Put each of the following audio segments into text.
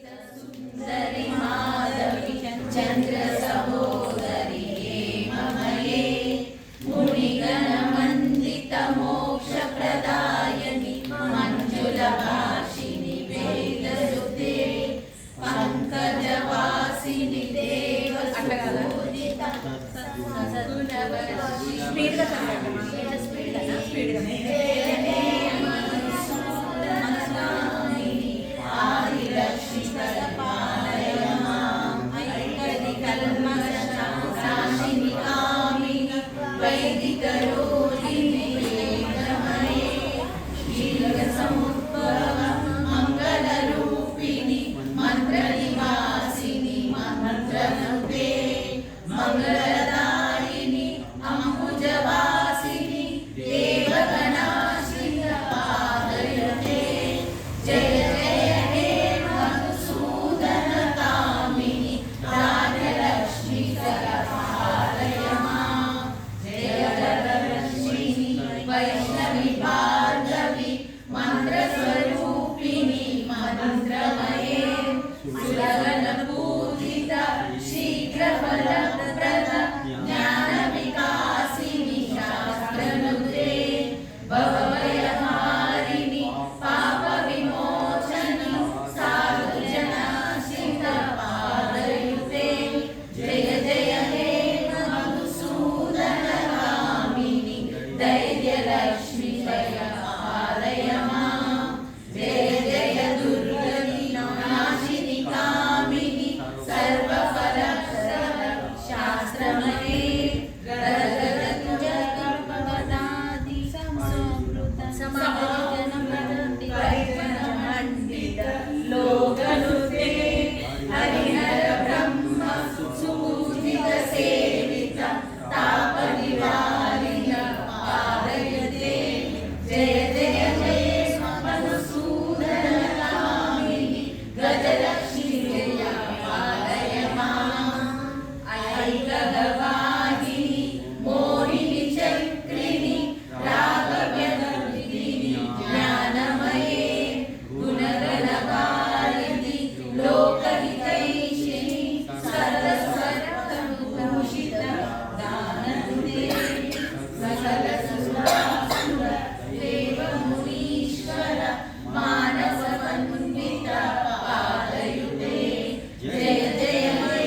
सुंदरी माधवी चंद्र सहोदरी हेममये मुनिगण वंदित मोक्ष प्रदायिनी मंजुल भाषिनी वेदसुते पंकजवासिनी देवसुपूजिता वैष्णवी भार्गवी मंत्रस्वरूपिणी मंत्रमये सुरगण पूजिता शीघ्रफलप्रद ज्ञान विकासिनी शास्त्रनुते भवभयहारिणी पाप विमोचनी साधुजनाश्रित पादयुते जय जय हे मधुसूदन कामिनी धैर्यलक्ष्मी जय पालय मां जय जय दुर्गति नाशिनी कामिनी सर्वफलप्रद शास्त्रमये गदगदगदगदगदगदादि समवेदनमण्डित लोकनुते हरिहर ब्रह्म सुपूजित सेवित तापनिवारिण पादयुते जय जय जय मधुसूदन कामिनी गजलक्ष्मी जय पालय मां ऐकगवाहिनी मोहिनी चक्रिणी रागव्यदर्दिनी ज्ञानमये गुणगणकारिणी लोकहितैषिणी सरस्वतभूषित दाननुते सकल सुरासुर देव मुनीश्वर मानसवन्दित पादयुते जय जय हे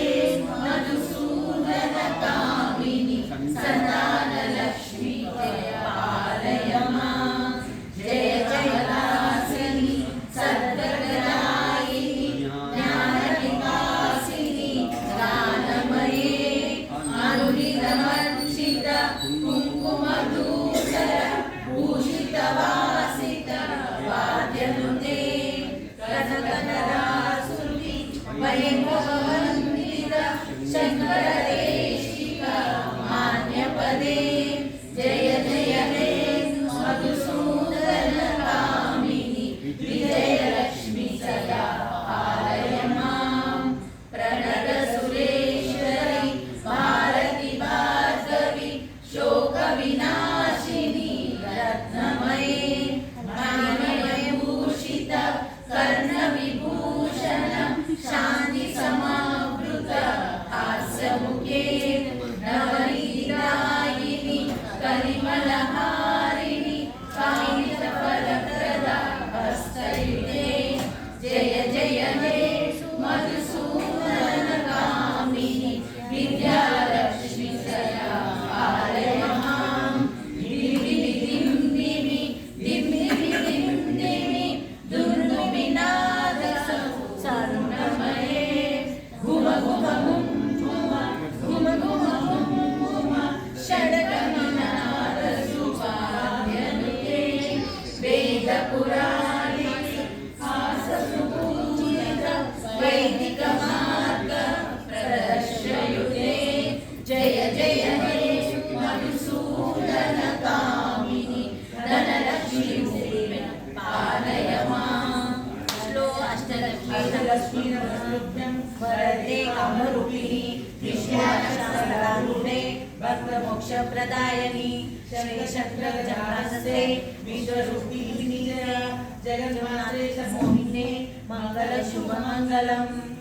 मधुसूदन कामिनी संतानलक्ष्मी जय पालय मां जय जय दासिनी सद्गतदायिनी ज्ञानविकासिनी गानमये अनुदिनमर्चित कुङ्कुमधूसर भूषितवासित वाद्यनुते कनकनरासुरी वैभववन्दित शङ्करदेशिक मान्यपदे जय जय हे मधुसूदन कामिनी विजयलक्ष्मी सदा पालय मां प्रणतसुरेश्वरी भारती भार्गवी शोकविनाशिनी रत्नमये मणिमयभूषित कर्णविभूषण शान्तिसमावृत हास्यमुखे नवनीतिदायिनी कलिमलहारिणी कामितफलप्रद हस्तयुते जय जय हे मधुसूदन कामिनी विद्यालक्ष्मी सदा पालय मां दिवि दिं दिवि दिं दिवि दुर्नुविनाद सारुणमये घुम घुम घुम घुम घुम घुम घुम घुम षड्गणनाद सुवाद्यनुते वेदपुराणे हाससुपूजित वैदिक मार्ग प्रदर्शयुते जय जय हे मधुसूदन कामिनी धनलक्ष्मी पालय मां श्लो अष्टलक्ष्मी वरदे कामरूपिणी विश्वासहस्रारूढे भक्तमोक्षप्रदायिनी शैलशक्त्रगजानस्ते विश्वरूपिणी जगन्माते च मोहिने मंगल शुभ मंगलम।